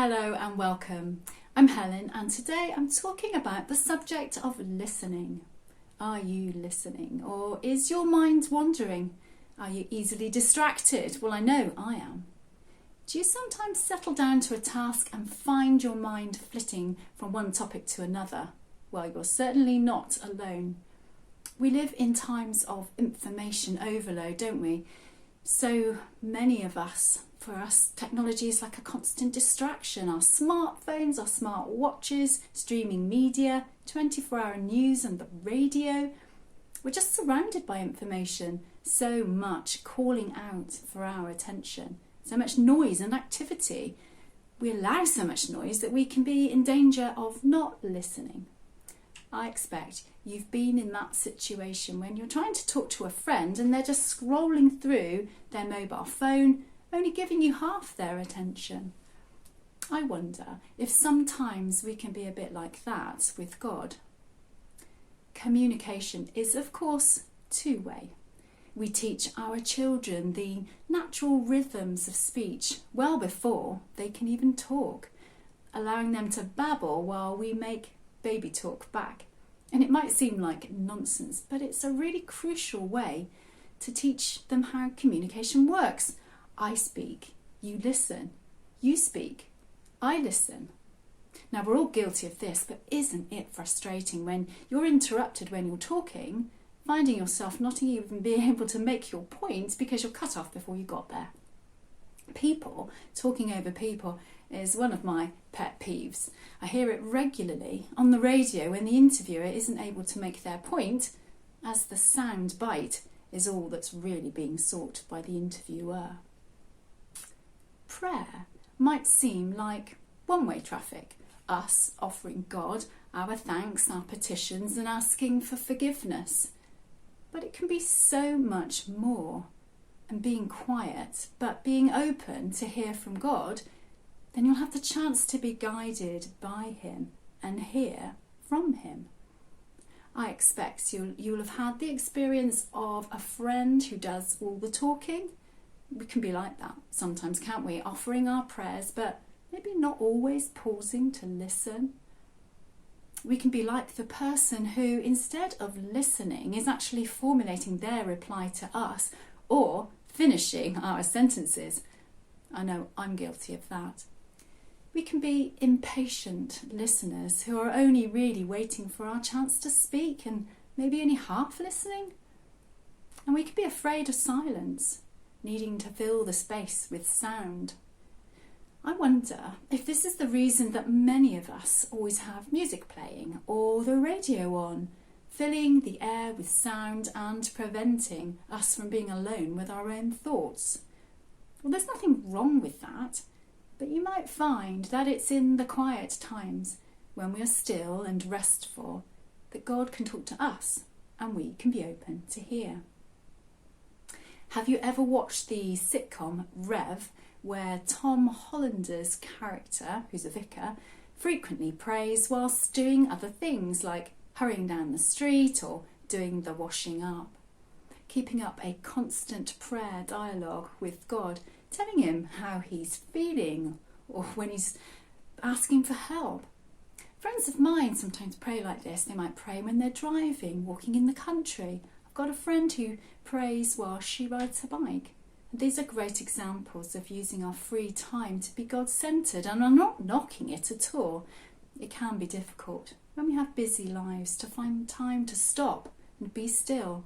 Hello and welcome. I'm Helen and today I'm talking about the subject of listening. Are you listening, or is your mind wandering? Are you easily distracted? Well, I know I am. Do you sometimes settle down to a task and find your mind flitting from one topic to another? Well, you're certainly not alone. We live in times of information overload, don't we? So many of us, for us, technology is like a constant distraction. Our smartphones, our smart watches, streaming media, 24-hour news and the radio. We're just surrounded by information, so much calling out for our attention, so much noise and activity. We allow so much noise that we can be in danger of not listening. I expect you've been in that situation when you're trying to talk to a friend and they're just scrolling through their mobile phone, only giving you half their attention. I wonder if sometimes we can be a bit like that with God. Communication is, of course, two-way. We teach our children the natural rhythms of speech well before they can even talk, allowing them to babble while we make baby talk back. And it might seem like nonsense, but it's a really crucial way to teach them how communication works. I speak, you listen. You speak, I listen. Now, we're all guilty of this, but isn't it frustrating when you're interrupted when you're talking, finding yourself not even being able to make your point because you're cut off before you got there? People talking over people is one of my pet peeves. I hear it regularly on the radio when the interviewer isn't able to make their point, as the sound bite is all that's really being sought by the interviewer. Prayer might seem like one-way traffic, us offering God our thanks, our petitions and asking for forgiveness. But it can be so much more. And being quiet, but being open to hear from God, then you'll have the chance to be guided by Him and hear from Him. I expect you'll have had the experience of a friend who does all the talking. We can be like that sometimes, can't we? Offering our prayers, but maybe not always pausing to listen. We can be like the person who, instead of listening, is actually formulating their reply to us or finishing our sentences. I know I'm guilty of that. We can be impatient listeners who are only really waiting for our chance to speak and maybe only half listening. And we can be afraid of silence, needing to fill the space with sound. I wonder if this is the reason that many of us always have music playing or the radio on, filling the air with sound and preventing us from being alone with our own thoughts. Well, there's nothing wrong with that, but you might find that it's in the quiet times when we are still and restful that God can talk to us and we can be open to hear. Have you ever watched the sitcom Rev, where Tom Hollander's character, who's a vicar, frequently prays whilst doing other things like hurrying down the street or doing the washing up, keeping up a constant prayer dialogue with God, telling him how he's feeling or when he's asking for help. Friends of mine sometimes pray like this. They might pray when they're driving, walking in the country. I've got a friend who prays while she rides her bike. And these are great examples of using our free time to be God-centred, and I'm not knocking it at all. It can be difficult when we have busy lives to find time to stop and be still.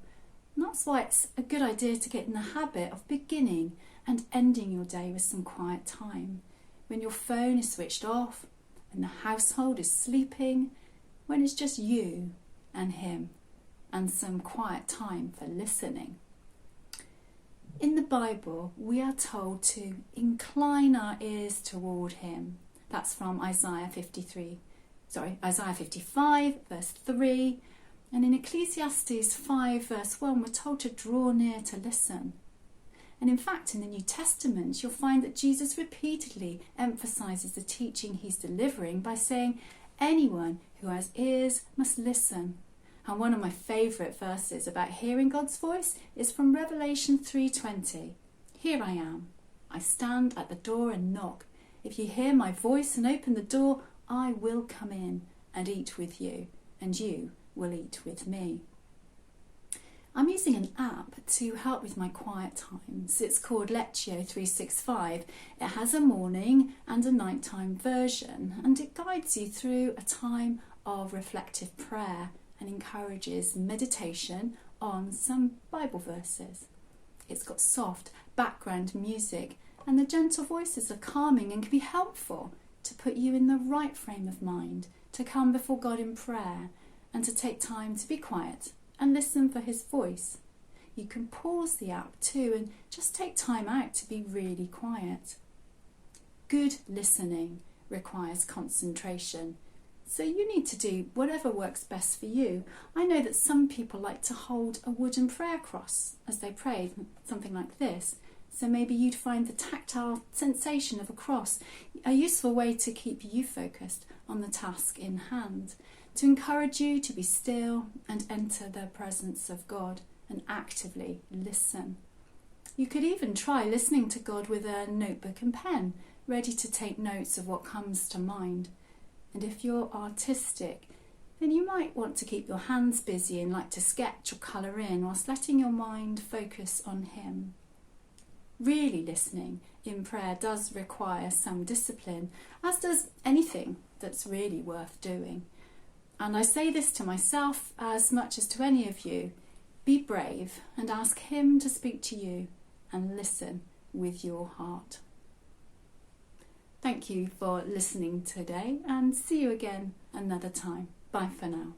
And that's why it's a good idea to get in the habit of beginning and ending your day with some quiet time. When your phone is switched off and the household is sleeping, when it's just you and Him and some quiet time for listening. In the Bible, we are told to incline our ears toward Him. That's from Isaiah 55, verse 3. And in Ecclesiastes 5, verse 1, we're told to draw near to listen. And in fact, in the New Testament, you'll find that Jesus repeatedly emphasises the teaching He's delivering by saying, anyone who has ears must listen. And one of my favourite verses about hearing God's voice is from Revelation 3:20. Here I am. I stand at the door and knock. If you hear my voice and open the door, I will come in and eat with you, and you will eat with me. I'm using an app to help with my quiet times. It's called Lectio 365. It has a morning and a nighttime version, and it guides you through a time of reflective prayer and encourages meditation on some Bible verses. It's got soft background music, and the gentle voices are calming and can be helpful to put you in the right frame of mind to come before God in prayer and to take time to be quiet and listen for his voice. You can pause the app too and just take time out to be really quiet. Good listening requires concentration, so you need to do whatever works best for you. I know that some people like to hold a wooden prayer cross as they pray, something like this. So maybe you'd find the tactile sensation of a cross a useful way to keep you focused on the task in hand, to encourage you to be still and enter the presence of God and actively listen. You could even try listening to God with a notebook and pen, ready to take notes of what comes to mind. And if you're artistic, then you might want to keep your hands busy and like to sketch or colour in whilst letting your mind focus on him. Really listening in prayer does require some discipline, as does anything that's really worth doing. And I say this to myself as much as to any of you. Be brave and ask him to speak to you and listen with your heart. Thank you for listening today, and see you again another time. Bye for now.